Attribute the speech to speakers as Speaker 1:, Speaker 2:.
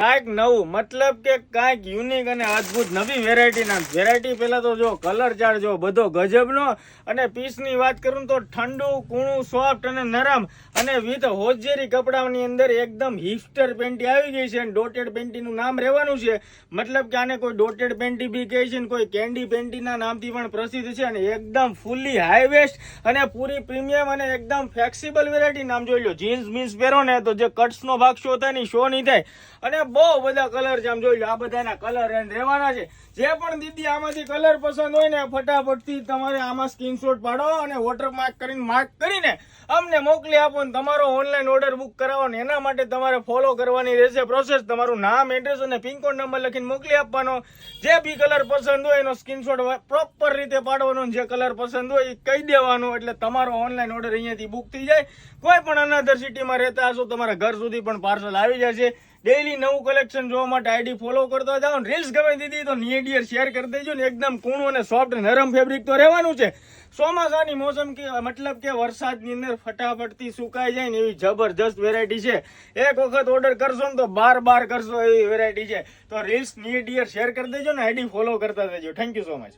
Speaker 1: કાંઈક નવું, મતલબ કે કાંઈક યુનિક અને અદ્ભુત નવી વેરાયટી પેલા તો જો કલર ચાર્ટ જો બધો ગજબનો, અને પીસની વાત કરું તો ઠંડુ, કૂણું, સોફ્ટ અને નરમ, અને વિથ હોજેરી કપડાની અંદર એકદમ હિપસ્ટર પેન્ટી આવી ગઈ છે. અને ડોટેડ પેન્ટીનું નામ રહેવાનું છે, મતલબ કે આને કોઈ ડોટેડ પેન્ટી બી કહે છે, કોઈ કેન્ડી પેન્ટીના નામથી પણ પ્રસિદ્ધ છે. અને એકદમ ફૂલી હાઈ વેસ્ટ અને પૂરી પ્રીમિયમ અને એકદમ ફ્લેક્સિબલ વેરાયટી. નામ જોઈ લો, જીન્સ મીન્સ પહેરો ને તો જે કટ્સનો ભાગ શો થાય ને શો નહીં થાય. અને બહુ બધા કલર છે, આમ જોઈ લો, આ બધાના કલર એન્ડ રહેવાના છે. જે પણ દીદી આમાંથી કલર પસંદ હોય ને ફટાફટથી તમારે આમાં સ્ક્રીનશોટ પાડો અને વોટરમાર્ક કરીને માર્ક કરીને અમને મોકલી આપો ને તમારો ઓનલાઈન ઓર્ડર બુક કરાવો ને એના માટે તમારે ફોલો કરવાની રહેશે પ્રોસેસ. તમારું નામ, એડ્રેસ અને પિનકોડ નંબર લખીને મોકલી આપવાનો. જે બી કલર પસંદ હોય એનો સ્ક્રીનશોટ પ્રોપર રીતે પાડવાનો, જે કલર પસંદ હોય એ કહી દેવાનું, એટલે તમારો ઓનલાઈન ઓર્ડર અહીંયાથી બુક થઈ જાય. કોઈ પણ અનધર સિટીમાં રહેતા હશો તમારા ઘર સુધી પણ પાર્સલ આવી જશે. ડેઈલી નવું કલેક્શન જોવા માટે આઈડી ફોલો કરતા જાઓ. રીલ્સ ગમે દીધી તો નિયર ડિયર શેર કરી દેજો ને. એકદમ કૂણું અને સોફ્ટ નરમ ફેબ્રિક તો રહેવાનું છે. ચોમાસાની મોસમ કે મતલબ કે વરસાદની અંદર ફટાફટથી સુકાઈ જાય ને એવી જબરજસ્ત વેરાયટી છે. એક વખત ઓર્ડર કરશો ને તો બાર કરશો એવી વેરાયટી છે. તો રીલ્સ નિયર ડિયર શેર કરી દેજો ને આઈડી ફોલો કરતા દેજો. Thank you so much.